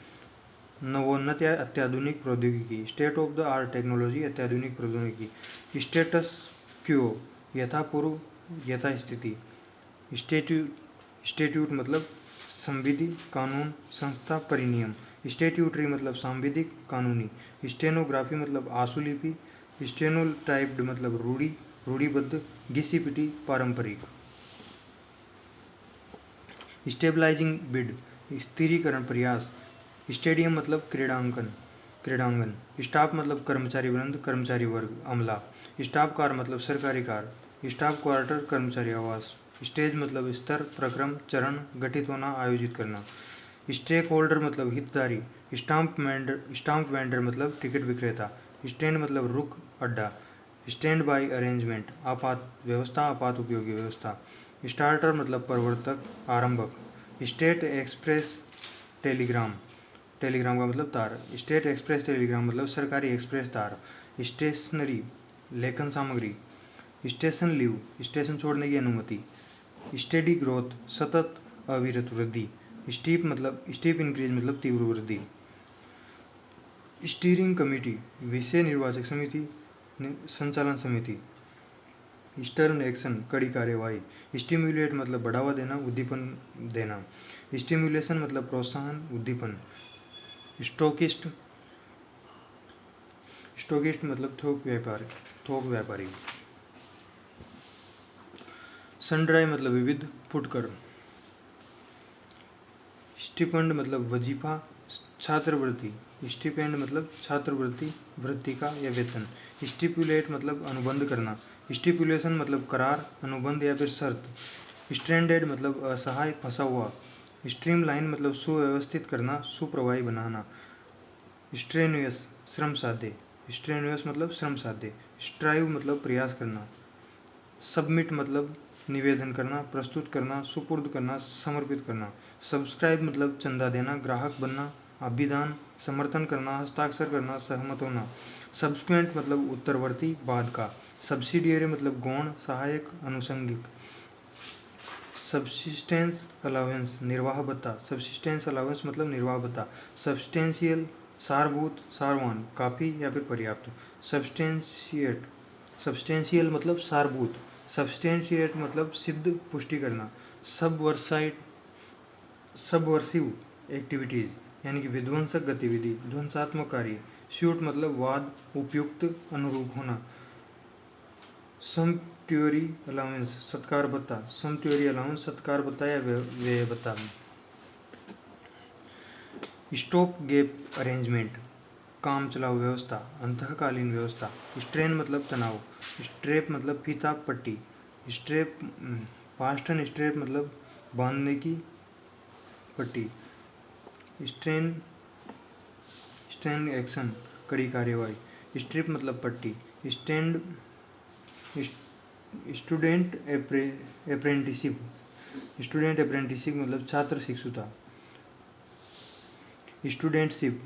नवोन्नत या अत्याधुनिक प्रौद्योगिकी। State of the art technology अत्याधुनिक प्रौद्योगिकी। स्टेटस क्यो यथापूर्व यथास्थिति। स्टेट्यूट मतलब संविधि कानून संस्था परिनियम। स्टेट्यूटरी मतलब सांविधिक कानूनी। स्टेनोग्राफी मतलब आशुलिपि। स्टेनोटाइप्ड मतलब रूढ़िबद्ध घिसी पिटी पारंपरिक। स्टेबलाइजिंग बिड स्थिरीकरण प्रयास। स्टेडियम मतलब क्रीड़ांगन। स्टाफ मतलब कर्मचारी वृंद कर्मचारी वर्ग अमला। स्टाफ कार मतलब सरकारी कार। स्टाफ क्वार्टर कर्मचारी आवास। स्टेज मतलब स्तर प्रक्रम चरण गठित होना आयोजित करना। स्टेक होल्डर मतलब हितधारी। स्टाम्प वेंडर मतलब टिकट विक्रेता। स्टैंड मतलब रुक अड्डा। स्टैंड बाई अरेंजमेंट आपात व्यवस्था आपात उपयोगी व्यवस्था। स्टार्टर मतलब प्रवर्तक आरंभक। स्टेट एक्सप्रेस टेलीग्राम टेलीग्राम का मतलब तार। स्टेट एक्सप्रेस टेलीग्राम मतलब सरकारी एक्सप्रेस तार। स्टेशनरी लेखन सामग्री। स्टेशन लीव स्टेशन छोड़ने की अनुमति। स्टेडी ग्रोथ सतत अविरत वृद्धि। स्टीप इंक्रीज मतलब तीव्र वृद्धि। स्टीयरिंग कमेटी विषय निर्वाचक समिति संचालन समिति। स्टर्न एक्शन कड़ी कार्यवाही। स्टिम्युलेट मतलब बढ़ावा देना उद्दीपन देना। स्टिम्युलेशन मतलब प्रोत्साहन उद्दीपन। स्टोकिस्ट मतलब थोक व्यापारी। सनड्राई मतलब विविध फुटकर। स्टिपेंड मतलब वजीफा छात्रवृत्ति। स्टिपेंड मतलब छात्रवृत्ति वृत्ति का या वेतन। स्टिपुलेट मतलब अनुबंध करना। स्टिपुलेशन मतलब करार अनुबंध या फिर शर्त। स्ट्रैंडेड मतलब असहाय फंसा हुआ। स्ट्रीमलाइन मतलब सुव्यवस्थित करना सुप्रवाही बनाना। स्ट्रेनुयस श्रम साध्य स्ट्रेनुयस मतलब श्रम साध्य। स्ट्राइव मतलब प्रयास करना। सबमिट मतलब निवेदन करना प्रस्तुत करना सुपुर्द करना समर्पित करना। सब्सक्राइब मतलब चंदा देना ग्राहक बनना अभिदान समर्थन करना हस्ताक्षर करना सहमत होना। सब्सिक्वेंट मतलब उत्तरवर्ती बाद का। सब्सिडियरी मतलब गौण सहायक अनुषंगिक। सब्सिस्टेंस अलाउंस निर्वाह भत्ता। सब्सिस्टेंस अलाउंस मतलब निर्वाह भत्ता। सब्सटेंशियल सारभूत सारवान काफ़ी या फिर पर्याप्त। सब्सटेंशियल मतलब सारभूत। सब्सटेंशिएट मतलब सिद्ध पुष्टि करना। सबवर्सिव एक्टिविटीज़ यानी कि विध्वंसक गतिविधि ध्वंसात्मक कार्य। स्यूट मतलब वाद उपयुक्त अनुरूप होना। समट्यूरी अलाउंस सत्कार भत्ता। समट्यूरी अलाउंस सत्कार भत्ता या व्यय भत्ता। स्टॉप गैप अरेंजमेंट काम चलाओ व्यवस्था अंतःकालीन व्यवस्था। स्ट्रेन मतलब तनाव। स्ट्रेप मतलब फीता पट्टी। स्ट्रेप फास्टन स्ट्रेप मतलब बांधने की पट्टी। स्ट्रेन एक्शन कड़ी कार्यवाही। स्ट्रिप मतलब पट्टी। स्टूडेंट अप्रेंटिसशिप मतलब छात्र शिक्षुता। स्टूडेंटशिप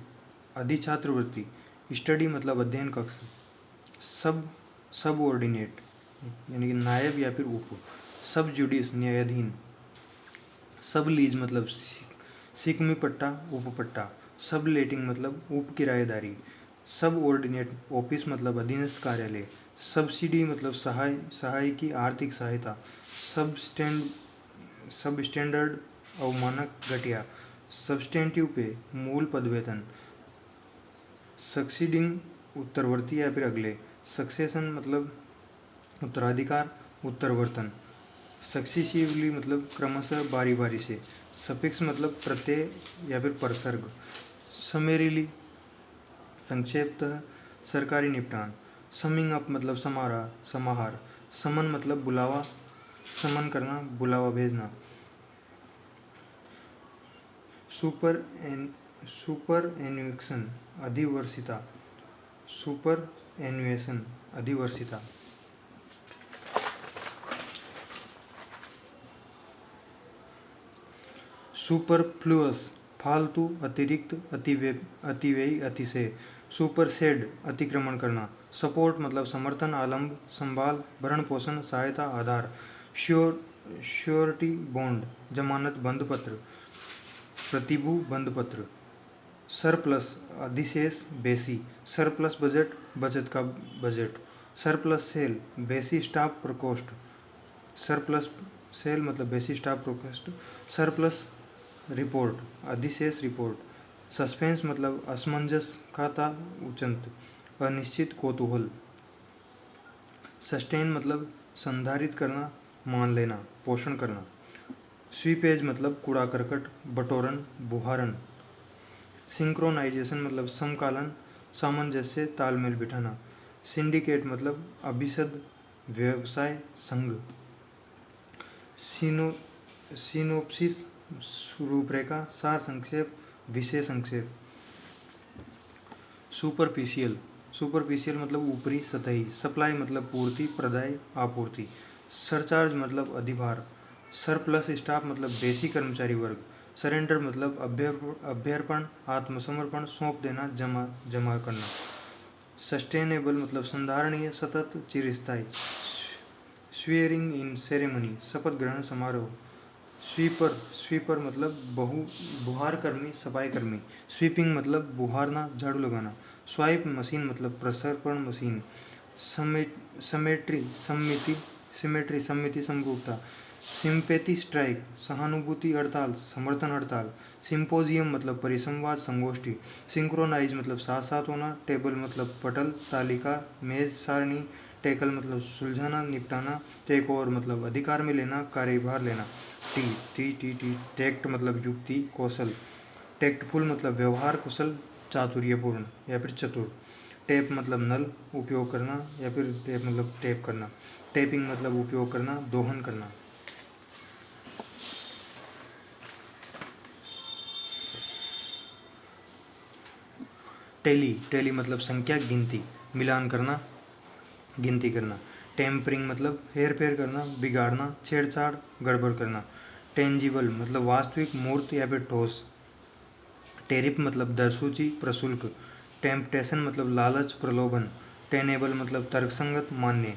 अधिछात्रवृत्ति। स्टडी मतलब अध्ययन कक्ष। सबऑर्डिनेट यानी कि नायब या फिर उप। सब जुडिस न्यायाधीन। सब लीज मतलब सिकमी पट्टा उपपट्टा। सब लेटिंग मतलब उप किराएदारी। सब ऑर्डिनेट ऑफिस मतलब अधीनस्थ कार्यालय। सब्सिडी मतलब सहाय की आर्थिक सहायता। सब स्टैंडर्ड अवमानक घटिया। सब्सटेंटिव पे मूल पद वेतन। सक्सीडिंग उत्तरवर्ती या फिर अगले। सक्सेशन मतलब उत्तराधिकार उत्तरवर्तन। सक्सेसिवली मतलब क्रमशः बारी बारी से। सफिक्स मतलब प्रत्यय या फिर परसर्ग। समेरिली संक्षेपतः सरकारी निपटान। समिंग अप मतलब समाहार। समन मतलब बुलावा, समन करना, बुलावा भेजना। सुपर एन्युएशन अधिवर्षिता। सुपर एन्युएशन अधिवर्षिता। सुपरफ्लुअस फालतू, अतिरिक्त, अतिव्ययी, अतिशय। सुपरसेड अतिक्रमण करना। सपोर्ट मतलब समर्थन, आलम्ब, संभाल, भरण पोषण, सहायता, आधार। श्योरिटी बॉन्ड जमानत बंध पत्र, प्रतिभू बंध पत्र। सरप्लस अधिशेष, बेसी। सरप्लस बजट बचत का बजट। सरप्लस सेल बेसी स्टाफ प्रकोष्ठ। सरप्लस सेल मतलब बेसी स्टाफ प्रकोष्ठ। सरप्लस रिपोर्ट अधिशेष रिपोर्ट। सस्पेंस मतलब असमंजस, खाता, उचंत, अनिश्चित, कौतूहल। सस्टेन मतलब संधारित करना, मान लेना, पोषण करना। स्वीपेज मतलब कूड़ा करकट, बटोरन, बुहारन। सिंक्रोनाइजेशन मतलब समकालन, सामंजस्य, तालमेल बिठाना। सिंडिकेट मतलब अभिसद, व्यवसाय, संघ। सिनोप्सिस रूपरेखा, सार संक्षेप, विषय संक्षेप। सुपरफिशियल मतलब ऊपरी, सतही। सप्लाई मतलब पूर्ति, प्रदाय, आपूर्ति। सरचार्ज मतलब अधिभार। सरप्लस स्टाफ मतलब बेसी कर्मचारी वर्ग। सरेंडर मतलब अभ्यर्पण, आत्मसमर्पण, सौंप देना, जमा करना। सस्टेनेबल मतलब संधारणीय, सतत, चिरस्थायी। स्वेयरिंग इन सेरेमनी शपथ ग्रहण समारोह। स्वीपर मतलब बुहार कर्मी, सफाई कर्मी। स्वीपिंग मतलब बुहारना, झाड़ू लगाना। स्वाइप मशीन मतलब प्रसर्पण मशीन। सिमेट्री सम्मिति, समरूपता। सिंपेथी स्ट्राइक सहानुभूति हड़ताल, समर्थन हड़ताल। सिंपोजियम मतलब परिसंवाद, संगोष्ठी। सिंक्रोनाइज मतलब साथ साथ होना। टेबल मतलब पटल, तालिका, मेज, सारणी। टैकल मतलब सुलझाना, निपटाना। टेक ओवर मतलब अधिकार में लेना, कार्यभार लेना। टी टैक्ट मतलब युक्ति, कौशल। टैक्टफुल मतलब व्यवहार कुशल, चातुर्यपूर्ण या फिर चतुर। टैप मतलब नल, उपयोग करना, या फिर टैप मतलब टैप करना। टैपिंग मतलब उपयोग करना, दोहन करना। टैली मतलब संख्या, गिनती, मिलान करना, गिनती करना। टेम्परिंग मतलब हेर फेर करना, बिगाड़ना, छेड़छाड़, गड़बड़ करना। टेंजिबल मतलब वास्तविक, मूर्त या फिर ठोस। टेरिफ मतलब दर सूची, प्रशुल्क। टेम्पटेशन मतलब लालच, प्रलोभन। टेनेबल मतलब तर्कसंगत, मान्य।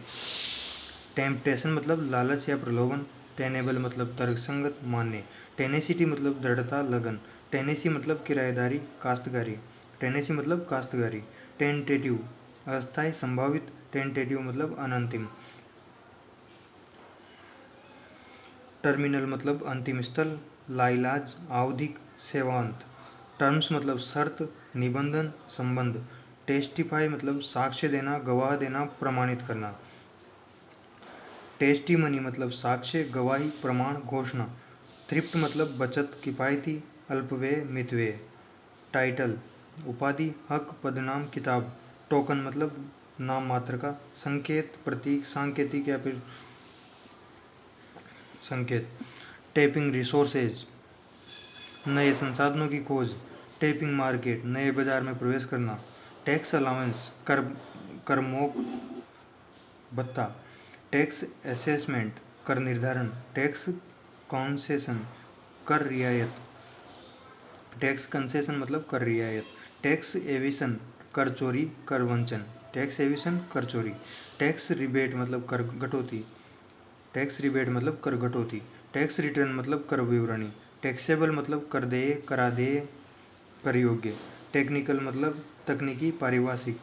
टेम्पटेशन मतलब लालच या प्रलोभन। टेनेबल मतलब तर्कसंगत, मान्य। टेनेसिटी मतलब दृढ़ता, लगन। टेनेसी मतलब किराएदारी, काश्तकारी। टेनेसी मतलब काश्तकारी। टेंटेटिव अस्थायी, संभावित। टेंटेटिव मतलब अनंतिम। टर्मिनल मतलब अंतिम स्थल, लाइलाज, आवधिक, सेवांत। टर्म्स मतलब शर्त, निबंधन, संबंध। टेस्टिफाई मतलब साक्ष्य देना, गवाह देना, प्रमाणित करना। टेस्टिमनी मतलब साक्ष्य, गवाही, प्रमाण, घोषणा। थ्रिफ्ट मतलब बचत, किफ़ायती, अल्पव्यय, मितव्यय। टाइटल उपाधि, हक, पदनाम, किताब। टोकन मतलब नाम मात्र का। संकेत, प्रतीक, सांकेतिक या फिर संकेत। टैपिंग रिसोर्सेज नए संसाधनों की खोज। टैपिंग मार्केट नए बाजार में प्रवेश करना। टैक्स अलाउंस करमोक भत्ता। टैक्स असेसमेंट कर निर्धारण। टैक्स कॉन्सेशन कर रियायत। टैक्स कंसेशन मतलब कर रियायत। टैक्स एविशन कर चोरी, कर वंचन। टैक्स एविशन, कर चोरी। टैक्स रिबेट मतलब कर कटौती। टैक्स रिबेट मतलब कर कटौती। टैक्स रिटर्न मतलब कर विवरणी। टैक्सेबल मतलब कर देय, करादेय, कर योग्य। टेक्निकल मतलब तकनीकी, पारिभाषिक।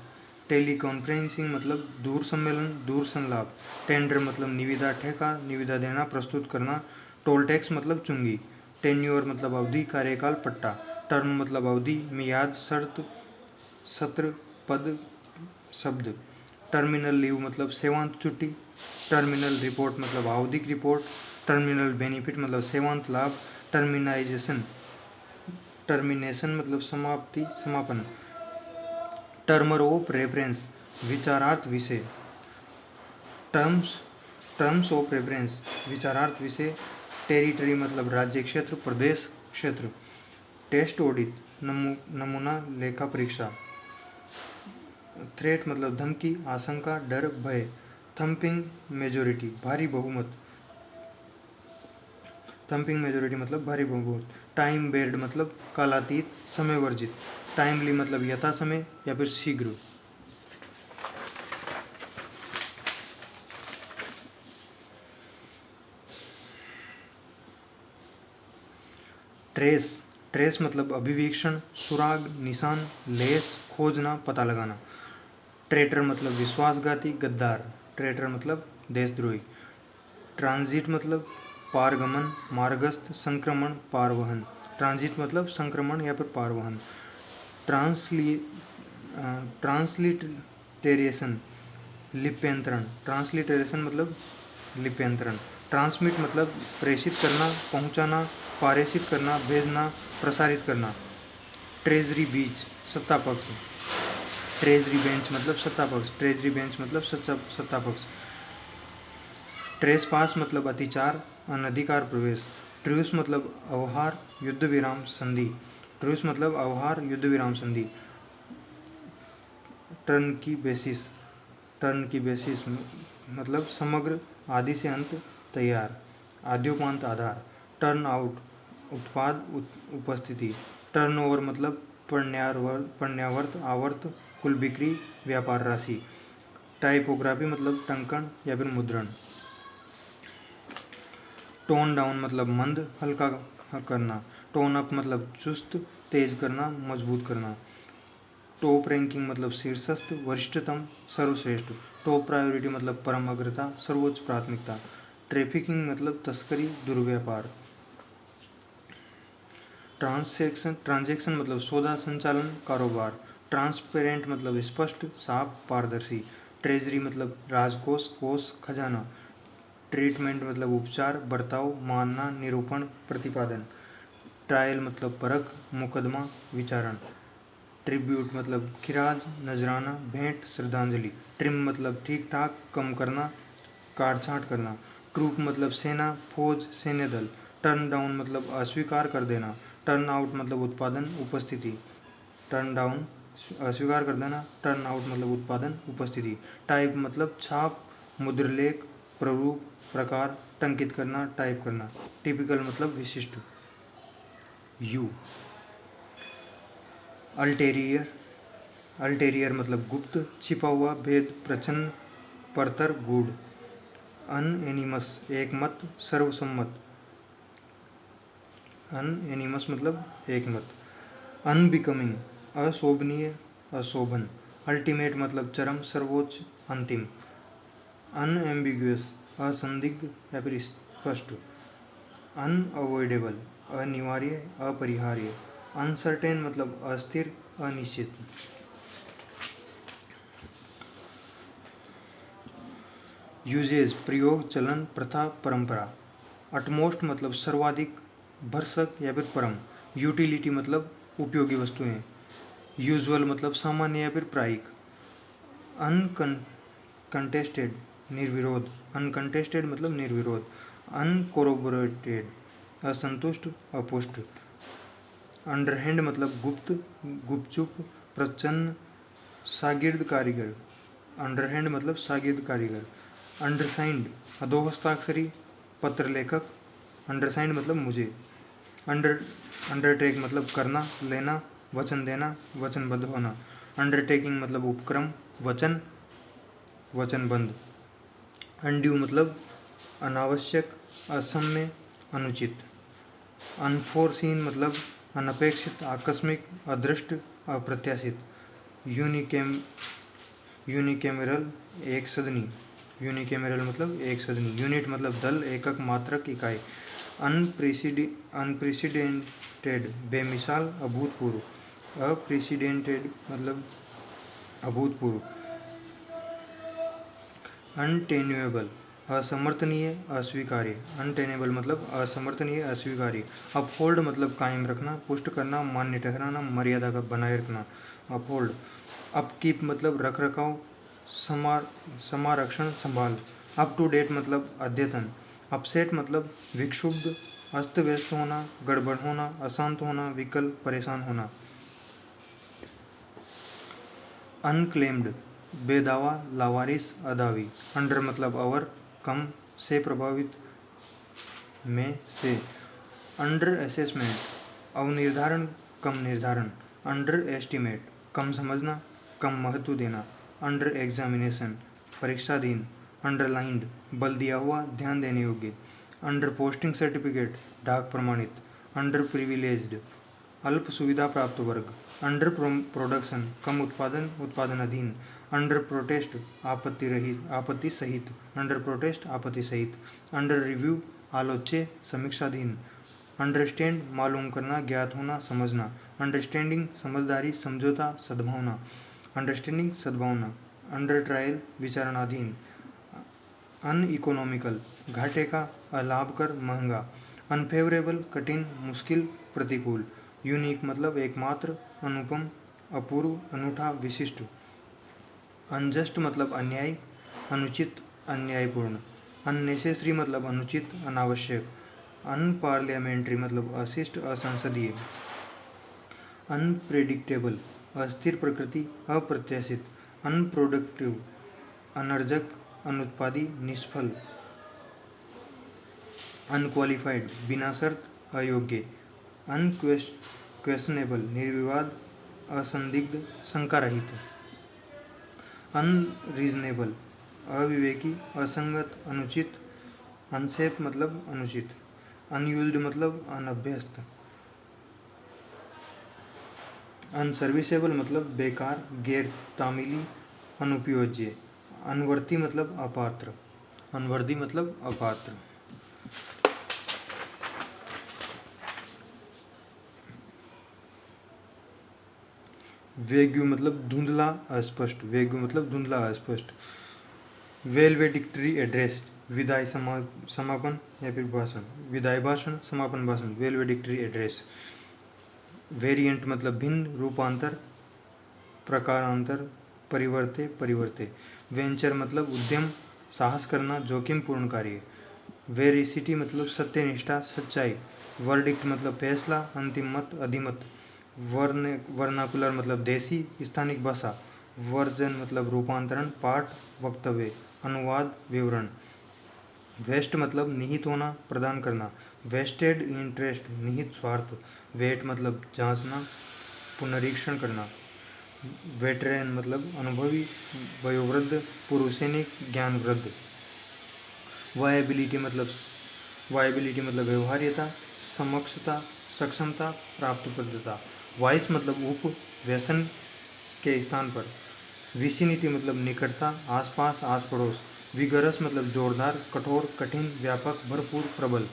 टेली कॉन्फ्रेंसिंग मतलब दूर सम्मेलन, दूर संलाप। टेंडर मतलब निविदा, ठेका, निविदा देना, प्रस्तुत करना। टोल टैक्स मतलब चुंगी। टेन्योर मतलब अवधि, कार्यकाल, पट्टा। टर्म मतलब अवधि, मियाद, शर्त, सत्र, पद, शब्द। टर्मिनल लीव मतलब सेवांत छुट्टी। टर्मिनल रिपोर्ट मतलब आवधिक रिपोर्ट। टर्मिनल बेनिफिट मतलब सेवांत लाभ। टर्मिनेशन मतलब समाप्ति, समापन। टर्मर ऑफ रेफरेंस विचारार्थ विषय। टर्म्स ऑफ रेफरेंस विचारार्थ विषय। टेरिटरी मतलब राज्य क्षेत्र, प्रदेश, क्षेत्र। टेस्ट ऑडिट नमूना लेखा परीक्षा। थ्रेट मतलब धमकी, आशंका, डर, भय। थंपिंग मेजोरिटी भारी बहुमत। थंपिंग मेजोरिटी मतलब भारी बहुमत। टाइम बेर्ड मतलब कालातीत, समय वर्जित। टाइमली मतलब यथा समय या फिर शीघ्र। ट्रेस मतलब अभिवीक्षण, सुराग, निशान, लेस, खोजना, पता लगाना। ट्रेटर मतलब विश्वासघाती, गद्दार। ट्रेटर मतलब देशद्रोही। ट्रांजिट मतलब पारगमन, मार्गस्थ, संक्रमण, पारवहन। ट्रांजिट मतलब संक्रमण या फिर पारवहन। ट्रांसलिटरेशन लिप्यंतरण। ट्रांसलिटरेशन मतलब लिप्यंतरण। ट्रांसमिट मतलब प्रेषित करना, पहुंचाना, पारेषित करना, भेजना, प्रसारित करना। ट्रेजरी बीच सत्ता पक्ष। ट्रेजरी बेंच मतलब सत्ता पक्ष। ट्रेजरी बेंच मतलब सत्ता पक्ष। ट्रेस पास मतलब अतिचार, अनधिकार प्रवेश। ट्रूस मतलब अवहार, युद्ध विराम, संधि। ट्रूस मतलब अवहार, युद्ध विराम, संधि। टर्न की बेसिस मतलब समग्र, आदि से अंत, तैयार, आद्योपांत, आधार। टर्न आउट उत्पाद, उपस्थिति। टर्नओवर मतलब पण्यावर्त, आवर्त, कुल बिक्री, व्यापार राशि। टाइपोग्राफी मतलब टंकण या फिर मुद्रण। टोन डाउन मतलब मंद, हल्का करना। टोन अप मतलब चुस्त, तेज करना, मजबूत करना। टॉप रैंकिंग मतलब शीर्षस्थ, वरिष्ठतम, सर्वश्रेष्ठ। टॉप प्रायोरिटी मतलब परम अग्रता, सर्वोच्च प्राथमिकता। ट्रैफिकिंग मतलब तस्करी, दुर्व्यापार। ट्रांजैक्शन मतलब सौदा, संचालन, कारोबार। ट्रांसपेरेंट मतलब स्पष्ट, साफ, पारदर्शी। ट्रेजरी मतलब राजकोष, कोष, खजाना। ट्रीटमेंट मतलब उपचार, बर्ताव, मानना, निरूपण, प्रतिपादन। ट्रायल मतलब परख, मुकदमा, विचारण। ट्रिब्यूट मतलब खिराज, नजराना, भेंट, श्रद्धांजलि। ट्रिम मतलब ठीक ठाक, कम करना, काट-छाँट करना। ट्रूप मतलब सेना, फौज, सैन्य दल। टर्न डाउन मतलब अस्वीकार कर देना। टर्न आउट मतलब उत्पादन, उपस्थिति। टर्न डाउन अस्वीकार कर देना, टर्न आउट मतलब उत्पादन, उपस्थिति। टाइप मतलब छाप, मुद्रलेख, प्रारूप, प्रकार, टंकित करना, टाइप करना। टिपिकल मतलब विशिष्ट। यू अल्टेरियर मतलब गुप्त, छिपा हुआ, भेद, प्रच्छन्न, परतर, गूढ़। अनएनिमस एक मत, सर्वसम्मत। अनएनिमस मतलब एक मत। अनबिकमिंग अशोभनीय, अशोभन। अल्टीमेट मतलब चरम, सर्वोच्च, अंतिम। अनएम्बिगुअस असंदिग्ध या फिर स्पष्ट। अनअवॉइडेबल अनिवार्य, अपरिहार्य। अनसर्टेन मतलब अस्थिर, अनिश्चित। यूजेज प्रयोग, चलन, प्रथा, परंपरा। अटमोस्ट मतलब सर्वाधिक, भरसक या फिर परम। यूटिलिटी मतलब उपयोगी वस्तुएं। यूजुअल मतलब सामान्य या फिर प्रायिक। अनकंटेस्टेड निर्विरोध। अनकंटेस्टेड मतलब निर्विरोध। अनकोरोबोरेटेड असंतुष्ट, अपुष्ट। अंडरहैंड मतलब गुप्त, गुपचुप, प्रच्छन्न, शागिर्द कारीगर। अंडरहैंड मतलब शागिर्द कारीगर। अंडरसाइंड अधोहस्ताक्षरी, पत्र लेखक। अंडरसाइंड मतलब मुझे। अंडरटेक मतलब करना, लेना, वचन देना, वचनबद्ध होना। अंडरटेकिंग मतलब उपक्रम, वचन, वचनबद्ध। अनड्यू मतलब अनावश्यक, असम्य, अनुचित। अनफोर्सीन मतलब अनपेक्षित, आकस्मिक, अदृष्ट, अप्रत्याशित। यूनिकैमरल एक सदनी। यूनिकैमरल मतलब एक सदनी। यूनिट मतलब दल, एकक, मात्रक, इकाई। अनप्रेसिडेंटेड बेमिसाल, अभूतपूर्व। अप्रेसिडेंटेड मतलब अभूतपूर्व। अनटेन्यूएबल असमर्थनीय अस्वीकार्य, अनटेनेबल मतलब असमर्थनीय अस्वीकार्य। अपहोल्ड मतलब कायम रखना, पुष्ट करना, मान्य ठहराना, मर्यादा का बनाए रखना। अपहोल्ड। अपकीप मतलब रख रखाव, समारक्षण, संभाल। अप टू डेट मतलब अद्यतन। अपसेट मतलब विक्षुब्ध, अस्त व्यस्त होना, गड़बड़ होना, अशांत होना, विकल, परेशान होना। अनक्लेम्ड बेदावा, लावारिस, अदावी। अंडर मतलब अवर, कम, से प्रभावित, में, से। अंडर असेसमेंट अवनिर्धारण, कम निर्धारण। अंडर एस्टिमेट कम समझना, कम महत्व देना। Under examination परीक्षाधीन। अंडरलाइंड बल दिया हुआ, ध्यान देने योग्य। अंडर पोस्टिंग सर्टिफिकेट डाक प्रमाणित। अंडर प्रिविलेज्ड अल्प सुविधा प्राप्त वर्ग। अंडर प्रोडक्शन कम उत्पादन, उत्पादनाधीन। अंडर प्रोटेस्ट आपत्ति रहित, आपत्ति सहित। अंडर प्रोटेस्ट आपत्ति सहित। अंडर रिव्यू आलोच्य, समीक्षाधीन। अंडरस्टैंड मालूम करना, ज्ञात होना, समझना। अंडरस्टैंडिंग समझदारी, समझौता, सद्भावना। अंडरस्टैंडिंग सद्भावना। Under trial विचारणाधीन। अनइकोनॉमिकल घाटे का, अलाभकर, महंगा। अनफेवरेबल कठिन, मुश्किल, प्रतिकूल। यूनिक मतलब एकमात्र, अनुपम, अपूर्व, अनूठा, विशिष्ट। अनजस्ट मतलब अन्याय, अनुचित, अन्यायपूर्ण। अननेसेसरी मतलब अनुचित, अनावश्यक। अनपार्लियामेंट्री मतलब अशिष्ट, असंसदीय। अनप्रेडिक्टेबल अस्थिर प्रकृति, अप्रत्याशित। अनप्रोडक्टिव अनर्जक, अनुत्पादी, निष्फल। अनक्वालिफाइड बिना शर्त, अयोग्य। अनक्वेश्चनेबल निर्विवाद, असंदिग्ध, शंका रहित। अनरीजनेबल अविवेकी, असंगत, अनुचित। अनसेफ मतलब अनुचित। अनयूज्ड मतलब अनभ्यस्त। अनसर्विसेबल मतलब बेकार, गैर तामीली, अनुपयोज्य। अनवर्ती मतलब अपात्र, अनवर्दी मतलब अपात्र। वेग्यू मतलब धुंधला, अस्पष्ट। वेग्यू मतलब धुंधला, अस्पष्ट। वेलवेडिक्टरी एड्रेस विदाई समापन या फिर भाषण। विदाई भाषण, समापन भाषण। वेलवेडिक्टरी एड्रेस। वेरिएंट मतलब भिन्न, रूपांतर, प्रकारांतर, परिवर्ते, परिवर्ते। वेंचर मतलब उद्यम, साहस करना, जोखिम पूर्ण कार्य। वेरिसिटी मतलब सत्यनिष्ठा, सच्चाई। वर्डिक्ट मतलब फैसला, अंतिम मत, अधिमत। वर्नाकुलर मतलब देसी, स्थानिक भाषा। वर्जन मतलब रूपांतरण, पाठ, वक्तव्य। अनुवाद, विवरण। वेस्ट मतलब निहित होना, प्रदान करना। वेस्टेड इंटरेस्ट निहित स्वार्थ। वेट मतलब जांचना, पुनरीक्षण करना। वेटरेन मतलब अनुभवी, वयोवृद्ध, पूर्व सैनिक, ज्ञानवृद्ध। वायबिलिटी मतलब व्यवहार्यता, समक्षता, सक्षमता, प्राप्तप्रदता। वाइस मतलब उप, व्यसन के स्थान पर। विसिनिटी मतलब निकटता, आसपास, आस पड़ोस। विगरस मतलब जोरदार, कठोर, कठिन, व्यापक, भरपूर, प्रबल।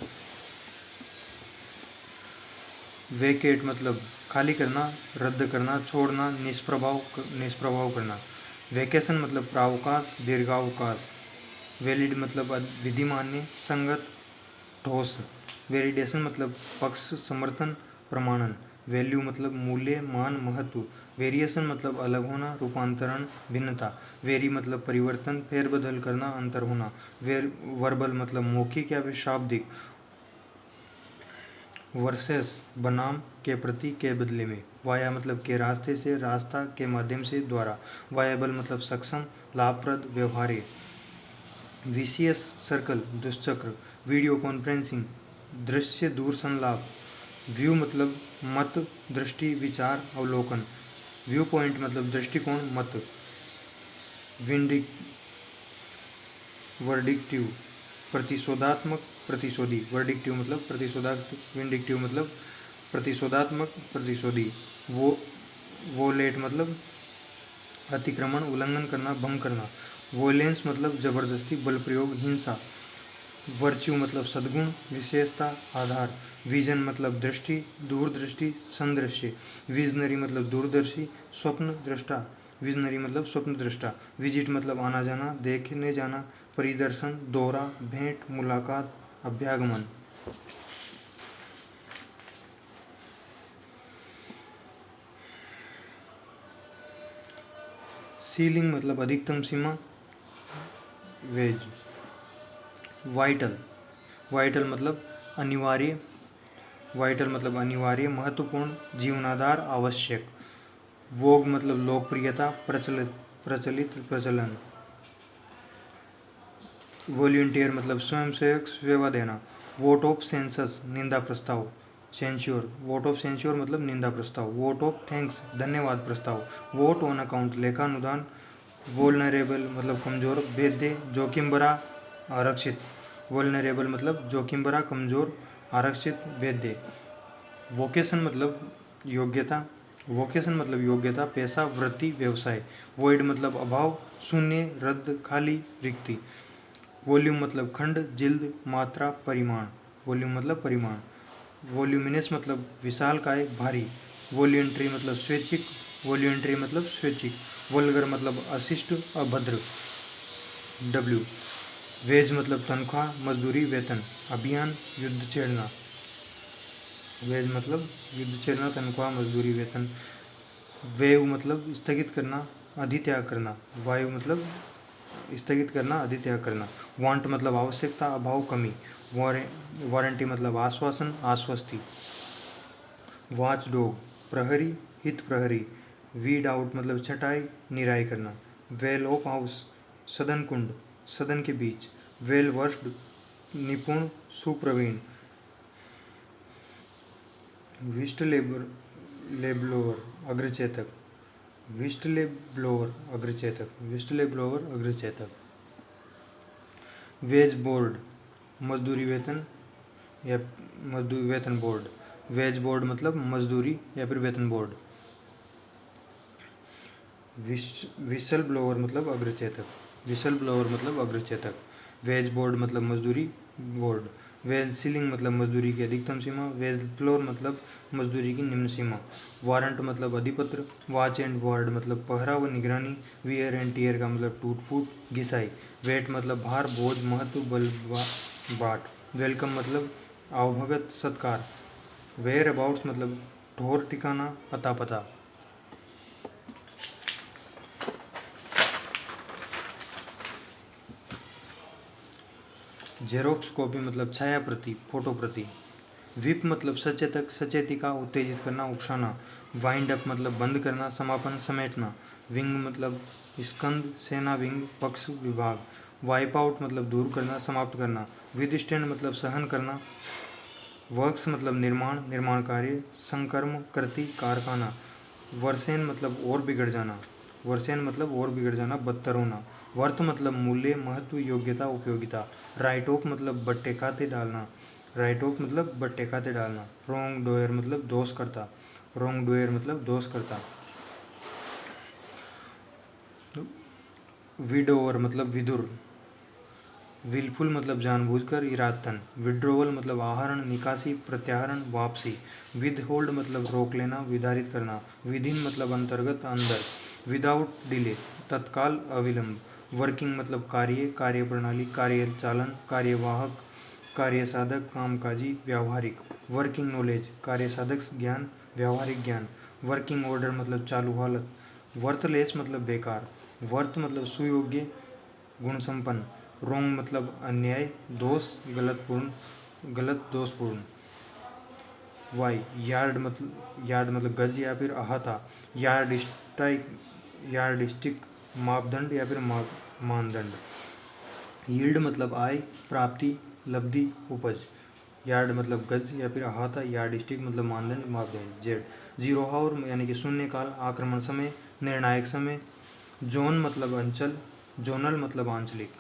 वेकेट मतलब खाली करना, रद्द करना, छोड़ना, निष्प्रभाव करना। वेकेशन मतलब प्रावकाश, दीर्घावकाश। वैलिड मतलब विधिमान्य, संगत, ठोस। वैलिडेशन मतलब पक्ष, समर्थन, प्रमाणन। वैल्यू मतलब मूल्य, मान, महत्व। वेरिएशन मतलब अलग होना, रूपांतरण, भिन्नता। वेरी मतलब परिवर्तन, फेरबदल करना, अंतर होना। वर्बल मतलब मौखिक या फिर शाब्दिक। वर्सेस बनाम, के प्रति, के बदले में। वाया मतलब के रास्ते से, रास्ता, के माध्यम से, द्वारा। वायबल मतलब सक्षम, लाभप्रद, व्यवहार्य। विशियस सर्कल दुष्चक्र। वीडियो कॉन्फ्रेंसिंग दृश्य दूर संलाप। व्यू मतलब मत, दृष्टि, विचार, अवलोकन। व्यू पॉइंट मतलब दृष्टिकोण, मत। वर्डिक्टिव प्रतिशोधात्मक, प्रतिशोधी। वर्डिक्टिव मतलब प्रतिशोधात्मक, विंडिक्टिव मतलब प्रतिशोधात्मक, प्रतिशोधी। वोलेट मतलब अतिक्रमण, उल्लंघन करना, भंग करना। वोलेंस मतलब जबरदस्ती, बल प्रयोग, हिंसा। वर्च्यू मतलब सद्गुण, विशेषता, आधार। विजन मतलब दृष्टि, दूरदृष्टि, संदृश्य। विजनरी मतलब दूरदर्शी, स्वप्न दृष्टा। विजनरी मतलब स्वप्न दृष्टा। विजिट मतलब आना जाना, देखने जाना, परिदर्शन, दौरा, भेंट, मुलाकात, अभ्यागमन। सीलिंग मतलब अधिकतम सीमा, वेज। वाइटल, वाइटल मतलब अनिवार्य, वाइटल मतलब अनिवार्य, महत्वपूर्ण, जीवनाधार, आवश्यक। वोग मतलब लोकप्रियता, प्रचलित, प्रचलन। वॉलंटियर मतलब स्वयंसेवक, सेवा देना। वोट ऑफ सेंसस, निंदा प्रस्ताव। सेंश्योर, वोट ऑफ सेंश्योर मतलब निंदा प्रस्ताव। वोट ऑफ थैंक्स, धन्यवाद प्रस्ताव। वोट ऑन अकाउंट, लेखानुदान। वोलनरेबल मतलब कमजोर, भेद्य, जोखिम भरा, आरक्षित। वोलनरेबल मतलब जोखिम भरा, कमजोर, आरक्षित, भेद्य। वोकेशन मतलब योग्यता, वोकेशन मतलब योग्यता, पेशा, वृत्ति, व्यवसाय। वॉइड मतलब अभाव, शून्य, रद्द, खाली, रिक्ति। वॉल्यूम मतलब खंड, जिल्द, मात्रा, परिमाण। वॉल्यूम मतलब परिमाण। वॉल्यूमिनस मतलब विशालकाय, भारी। वॉल्यूंट्री मतलब स्वैच्छिक, वॉल्यूंट्री मतलब स्वैच्छिक। वल्गर मतलब अशिष्ट, अभद्र, डब्ल्यू। वेज मतलब तनख्वाह, मजदूरी, वेतन। अभियान, युद्ध छेड़ना। वेज मतलब युद्ध छेड़ना, तनख्वाह, मजदूरी, वेतन। वेव मतलब स्थगित करना, अधित्याग करना। वायु मतलब स्थगित करना, अधित्याग करना। वांट मतलब आवश्यकता, अभाव, कमी। वारंटी मतलब आश्वासन, आश्वस्ति। वॉच डॉग, प्रहरी, हित प्रहरी। वीड आउट मतलब छटाई, निराई करना। वेल ऑफ हाउस, सदन कुंड, सदन के बीच। वेल वर्स्ड, निपुण, सुप्रवीण। व्हिस्टलेब्लोअर, अग्रचेतक। व्हिस्टलेब्लोअर, अग्रचेतक। व्हिस्टलेब्लोअर, अग्रचेतक। वेज बोर्ड, मजदूरी वेतन या मजदूरी वेतन बोर्ड। वेज बोर्ड मतलब मजदूरी या फिर वेतन बोर्ड। विसल ब्लोअर मतलब अग्रचेतक। विसल ब्लोअर मतलब अग्रचेतक। वेज बोर्ड मतलब मजदूरी बोर्ड। वेज सीलिंग मतलब मजदूरी की अधिकतम सीमा। वेज फ्लोर मतलब मजदूरी की निम्न सीमा। वारंट मतलब अधिपत्र। वॉच एंड वार्ड मतलब पहरा व निगरानी। वियर एंड टीयर का मतलब टूट फूट, घिसाई। वेट मतलब भार, बोझ, महत्व, बल, बाट। वेलकम मतलब आवभगत, सत्कार। वेयर अबाउट्स मतलब ठोर ठिकाना, अता पता। जेरोक्स कॉपी मतलब छाया प्रति, फोटो प्रति। विप मतलब सचेतक, सचेतिका, उत्तेजित करना, उकसाना। वाइंड अप मतलब बंद करना, समापन, समेटना। विंग मतलब स्कंद, सेना, विंग, पक्ष, विभाग। वाइप आउट मतलब दूर करना, समाप्त करना। विदस्टैंड मतलब सहन करना। वर्क्स मतलब निर्माण, निर्माण कार्य। संकर्म, कृति, कारखाना। वर्सेन मतलब और बिगड़ जाना। वर्सेन मतलब और बिगड़ जाना, बदतर होना। वर्थ मतलब मूल्य, महत्व, योग्यता, उपयोगिता। राइट ऑफ मतलब बट्टे खाते डालना। राइट ऑफ मतलब बट्टे खाते डालना। रॉन्ग डोयर मतलब दोष करता। रॉन्ग डोयर मतलब दोष करता। विडोवर मतलब विदुर। विलफुल मतलब जानबूझकर, इरादतन। विड्रोवल मतलब आहरण, निकासी, प्रत्याहरण, वापसी। विदहोल्ड मतलब रोक लेना, विदारित करना। विदिन मतलब अंतर्गत, अंदर। विदाउट डिले, तत्काल, अविलंब। वर्किंग मतलब कार्य, कार्यप्रणाली, कार्यचालन, कार्यवाहक, कार्यसाधक, कामकाजी, व्यावहारिक। वर्किंग नॉलेज, कार्यसाधक ज्ञान, व्यावहारिक ज्ञान। वर्किंग ऑर्डर मतलब चालू हालत। वर्थलेस मतलब बेकार। वर्थ मतलब सुयोग्य, गुण संपन्न। रोंग मतलब अन्याय, दोष, गलत, दोषपूर्ण। वाई, यार्ड मतलब गज या फिर अहाता। यार्ड स्ट्राइक, यार्ड स्टिक, मापदंड या फिर मानदंड। यील्ड मतलब आय, प्राप्ति, लब्धि, उपज। यार्ड मतलब गज या फिर अहाता। यार्ड स्टिक मतलब मानदंड, मापदंड। जेड, जीरो हावर यानी कि शून्य काल, आक्रमण समय, निर्णायक समय। जोन मतलब अंचल, जोनल मतलब आंचलिक।